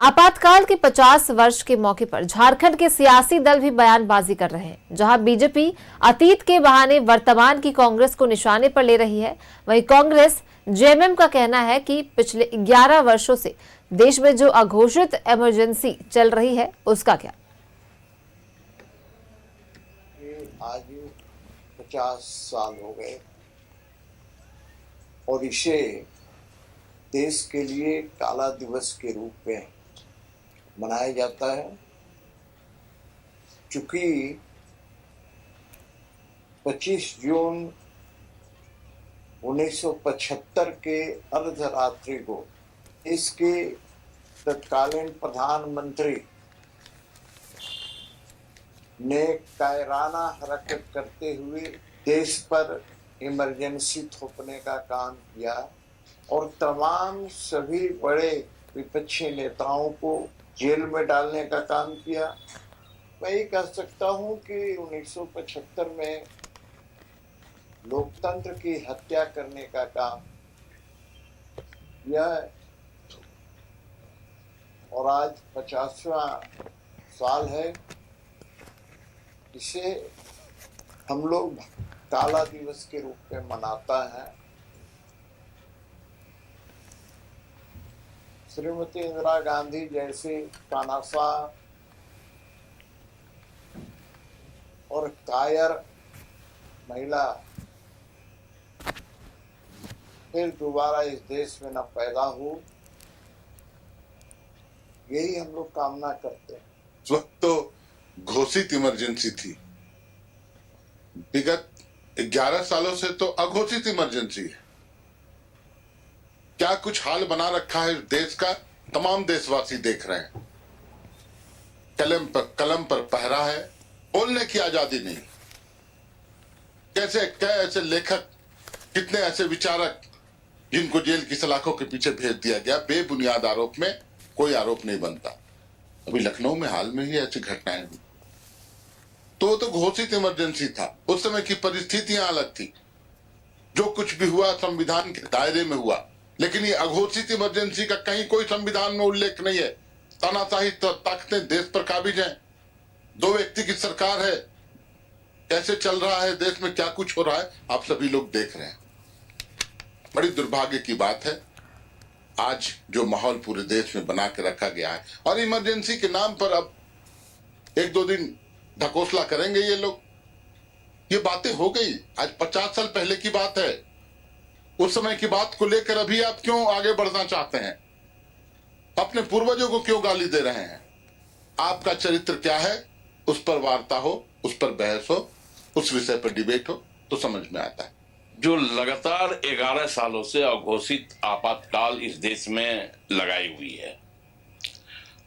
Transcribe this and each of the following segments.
आपातकाल के 50 वर्ष के मौके पर झारखंड के सियासी दल भी बयानबाजी कर रहे हैं। जहां बीजेपी अतीत के बहाने वर्तमान की कांग्रेस को निशाने पर ले रही है, वहीं कांग्रेस जेएमएम का कहना है कि पिछले 11 वर्षों से देश में जो अघोषित इमरजेंसी चल रही है उसका क्या। आज 50 साल हो गए और इसे देश के लिए काला दिवस के रूप में मनाया जाता है, चूंकि 25 जून 1975 के अर्धरात्रि को इसके तत्कालीन प्रधानमंत्री ने कायराना हरकत करते हुए देश पर इमरजेंसी थोपने का काम किया और तमाम सभी बड़े विपक्षी नेताओं को जेल में डालने का काम किया। मैं ये कह सकता हूं कि 1975 में लोकतंत्र की हत्या करने का काम किया और आज 50वां साल है। इसे हम लोग काला दिवस के रूप में मनाता है। श्रीमती इंदिरा गांधी जैसे तानाशाह और कायर महिला फिर दोबारा इस देश में न पैदा हो, यही हम लोग कामना करते हैं। उस वक्त तो घोषित इमरजेंसी थी, विगत 11 सालों से तो अघोषित इमरजेंसी है। क्या कुछ हाल बना रखा है देश का, तमाम देशवासी देख रहे हैं। कलम पर पहरा है, बोलने की आजादी नहीं। कैसे ऐसे लेखक, कितने ऐसे विचारक जिनको जेल की सलाखों के पीछे भेज दिया गया बेबुनियाद आरोप में, कोई आरोप नहीं बनता। अभी लखनऊ में हाल में ही ऐसी घटनाएं हुई, तो वो तो घोषित इमरजेंसी था। उस समय की परिस्थितियां अलग थी, जो कुछ भी हुआ संविधान के दायरे में हुआ। लेकिन ये अघोषित इमरजेंसी का कहीं कोई संविधान में उल्लेख नहीं है। तानाशाही ताकतें देश पर काबिज हैं, 2 व्यक्ति की सरकार है। कैसे चल रहा है देश में, क्या कुछ हो रहा है, आप सभी लोग देख रहे हैं। बड़ी दुर्भाग्य की बात है आज जो माहौल पूरे देश में बना के रखा गया है। और इमरजेंसी के नाम पर अब 1-2 दिन ढकोसला करेंगे ये लोग। ये बातें हो गई, आज 50 साल पहले की बात है। उस समय की बात को लेकर अभी आप क्यों आगे बढ़ना चाहते हैं? अपने पूर्वजों को क्यों गाली दे रहे हैं? आपका चरित्र क्या है, उस पर वार्ता हो, उस पर बहस हो, उस विषय पर डिबेट हो तो समझ में आता है। जो लगातार 11 सालों से अघोषित आपातकाल इस देश में लगाई हुई है,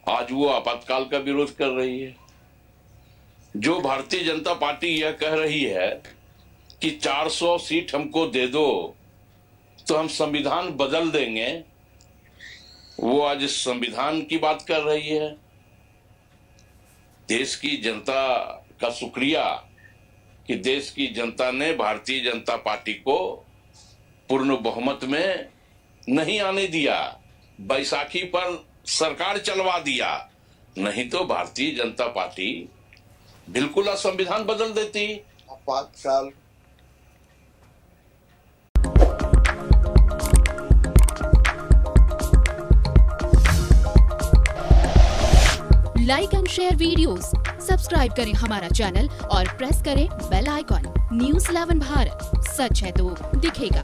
आज वो आपातकाल का विरोध कर रही है। जो भारतीय जनता पार्टी यह कह रही है कि 400 सीट हमको दे दो तो हम संविधान बदल देंगे, वो आज संविधान की बात कर रही है। देश की जनता का शुक्रिया कि देश की जनता ने भारतीय जनता पार्टी को पूर्ण बहुमत में नहीं आने दिया, बैसाखी पर सरकार चलवा दिया। नहीं तो भारतीय जनता पार्टी बिल्कुल संविधान बदल देती। आपातकाल like and share videos, subscribe करें हमारा चैनल और प्रेस करें बेल आइकॉन। न्यूज़ 11 भारत, सच है तो दिखेगा।